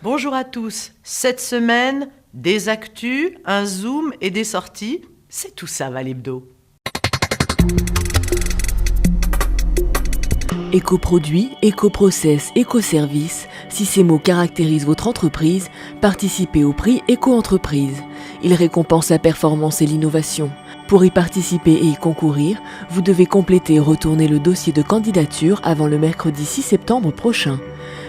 Bonjour à tous. Cette semaine, des actus, un zoom et des sorties. C'est tout ça, Val Hebdo. Éco-produits, éco-process, éco-services, si ces mots caractérisent votre entreprise, participez au prix Éco-entreprise. Il récompense la performance et l'innovation. Pour y participer et y concourir, vous devez compléter et retourner le dossier de candidature avant le mercredi 6 septembre prochain.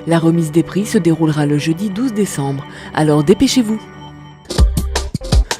La remise des prix se déroulera le jeudi 12 décembre, alors dépêchez-vous.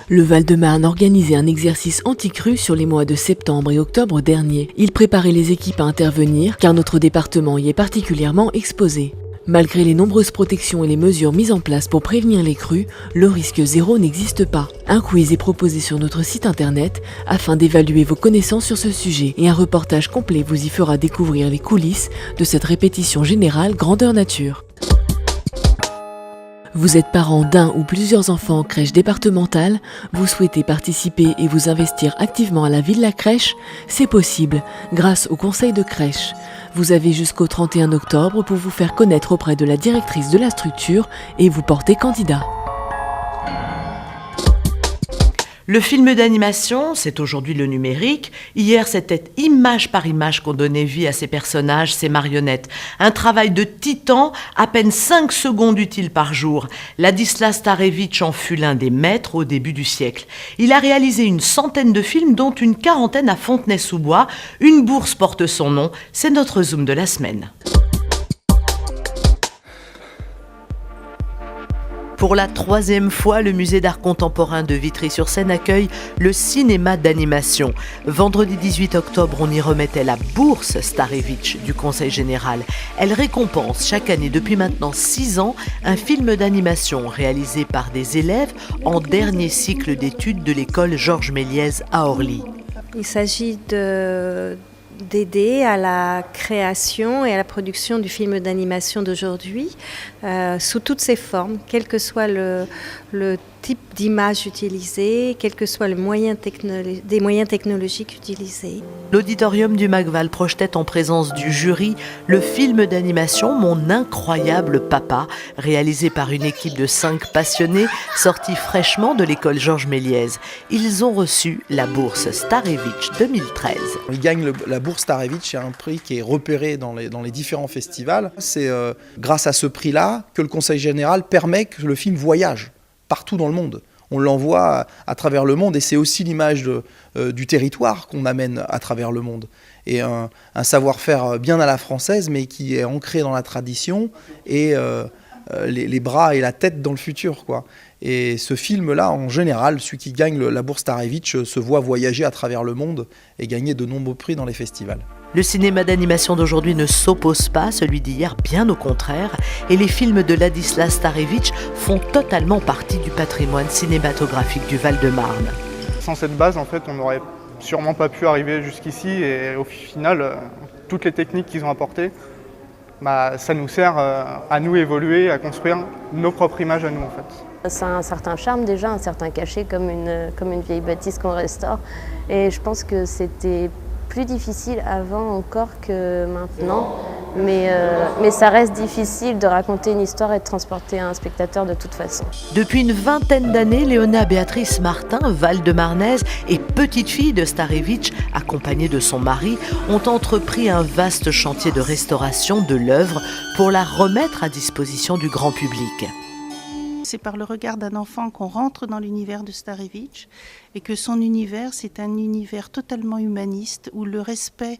Le Val-de-Marne organisait un exercice anti-crue sur les mois de septembre et octobre dernier. Il préparait les équipes à intervenir car notre département y est particulièrement exposé. Malgré les nombreuses protections et les mesures mises en place pour prévenir les crues, le risque zéro n'existe pas. Un quiz est proposé sur notre site internet afin d'évaluer vos connaissances sur ce sujet et un reportage complet vous y fera découvrir les coulisses de cette répétition générale grandeur nature. Vous êtes parent d'un ou plusieurs enfants en crèche départementale, vous souhaitez participer et vous investir activement à la vie de la crèche, c'est possible grâce au conseil de crèche. Vous avez jusqu'au 31 octobre pour vous faire connaître auprès de la directrice de la structure et vous porter candidat. Le film d'animation, c'est aujourd'hui le numérique. Hier, c'était image par image qu'on donnait vie à ces personnages, ces marionnettes. Un travail de titan, à peine 5 secondes utiles par jour. Ladislas Starevich en fut l'un des maîtres au début du siècle. Il a réalisé une centaine de films, dont une quarantaine à Fontenay-sous-Bois. Une bourse porte son nom. C'est notre zoom de la semaine. Pour la 3e fois, le musée d'art contemporain de Vitry-sur-Seine accueille le cinéma d'animation. Vendredi 18 octobre, on y remettait la bourse Starevich du Conseil général. Elle récompense chaque année depuis maintenant 6 ans un film d'animation réalisé par des élèves en dernier cycle d'études de l'école Georges Méliès à Orly. Il s'agit d'aider à la création et à la production du film d'animation d'aujourd'hui sous toutes ses formes, quel que soit le type d'image utilisée, quel que soit des moyens technologiques utilisés. L'auditorium du Macval projetait en présence du jury le film d'animation Mon incroyable papa, réalisé par une équipe de 5 passionnés sortis fraîchement de l'école Georges Méliès. Ils ont reçu la bourse Starevich 2013. Ils gagnent la bourse Starevich, c'est un prix qui est repéré dans les différents festivals. C'est grâce à ce prix-là que le Conseil général permet que le film voyage partout dans le monde. On l'envoie à travers le monde et c'est aussi l'image du territoire qu'on amène à travers le monde. Et un savoir-faire bien à la française mais qui est ancré dans la tradition et les bras et la tête dans le futur, quoi. Et ce film-là, en général, celui qui gagne la bourse Starevich se voit voyager à travers le monde et gagner de nombreux prix dans les festivals. Le cinéma d'animation d'aujourd'hui ne s'oppose pas à celui d'hier, bien au contraire, et les films de Ladislas Starevich font totalement partie du patrimoine cinématographique du Val-de-Marne. Sans cette base, en fait, on n'aurait sûrement pas pu arriver jusqu'ici et au final, toutes les techniques qu'ils ont apportées, ça nous sert à nous évoluer, à construire nos propres images à nous, en fait. Ça a un certain charme déjà, un certain cachet, comme une vieille bâtisse qu'on restaure. Et je pense que c'était plus difficile avant encore que maintenant. Mais ça reste difficile de raconter une histoire et de transporter un spectateur de toute façon. Depuis une vingtaine d'années, Léona Béatrice Martin, Val-de-Marnaise et petite fille de Starevich, accompagnée de son mari, ont entrepris un vaste chantier de restauration de l'œuvre pour la remettre à disposition du grand public. C'est par le regard d'un enfant qu'on rentre dans l'univers de Starevich et que son univers, c'est un univers totalement humaniste où le respect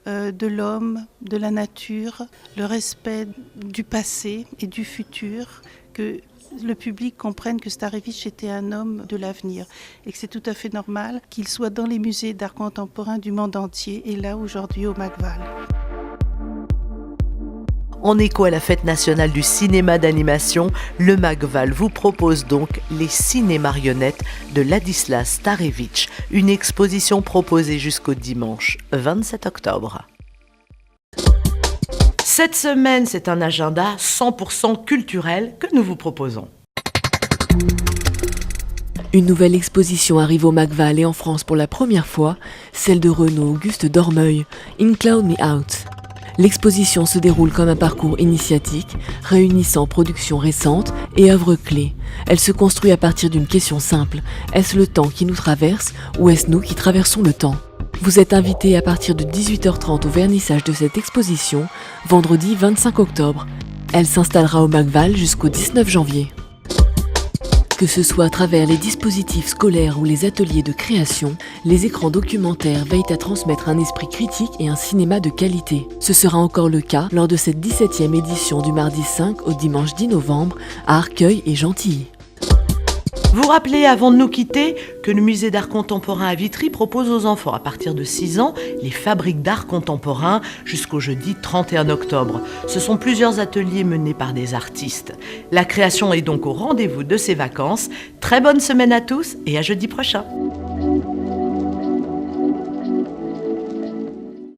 de l'homme, de la nature, le respect du passé et du futur, que le public comprenne que Starevich était un homme de l'avenir et que c'est tout à fait normal qu'il soit dans les musées d'art contemporain du monde entier et là aujourd'hui au Macval. En écho à la fête nationale du cinéma d'animation, le Macval vous propose donc les ciné-marionnettes de Ladislas Starevich, une exposition proposée jusqu'au dimanche 27 octobre. Cette semaine, c'est un agenda 100% culturel que nous vous proposons. Une nouvelle exposition arrive au Macval et en France pour la première fois, celle de Renaud Auguste Dormeuil, In Cloud Me Out. L'exposition se déroule comme un parcours initiatique, réunissant productions récentes et œuvres clés. Elle se construit à partir d'une question simple. Est-ce le temps qui nous traverse ou est-ce nous qui traversons le temps ? Vous êtes invité à partir de 18h30 au vernissage de cette exposition, vendredi 25 octobre. Elle s'installera au Macval jusqu'au 19 janvier. Que ce soit à travers les dispositifs scolaires ou les ateliers de création, les écrans documentaires veillent à transmettre un esprit critique et un cinéma de qualité. Ce sera encore le cas lors de cette 17e édition du mardi 5 au dimanche 10 novembre à Arcueil et Gentilly. Vous rappelez avant de nous quitter que le musée d'art contemporain à Vitry propose aux enfants à partir de 6 ans les fabriques d'art contemporain jusqu'au jeudi 31 octobre. Ce sont plusieurs ateliers menés par des artistes. La création est donc au rendez-vous de ces vacances. Très bonne semaine à tous et à jeudi prochain.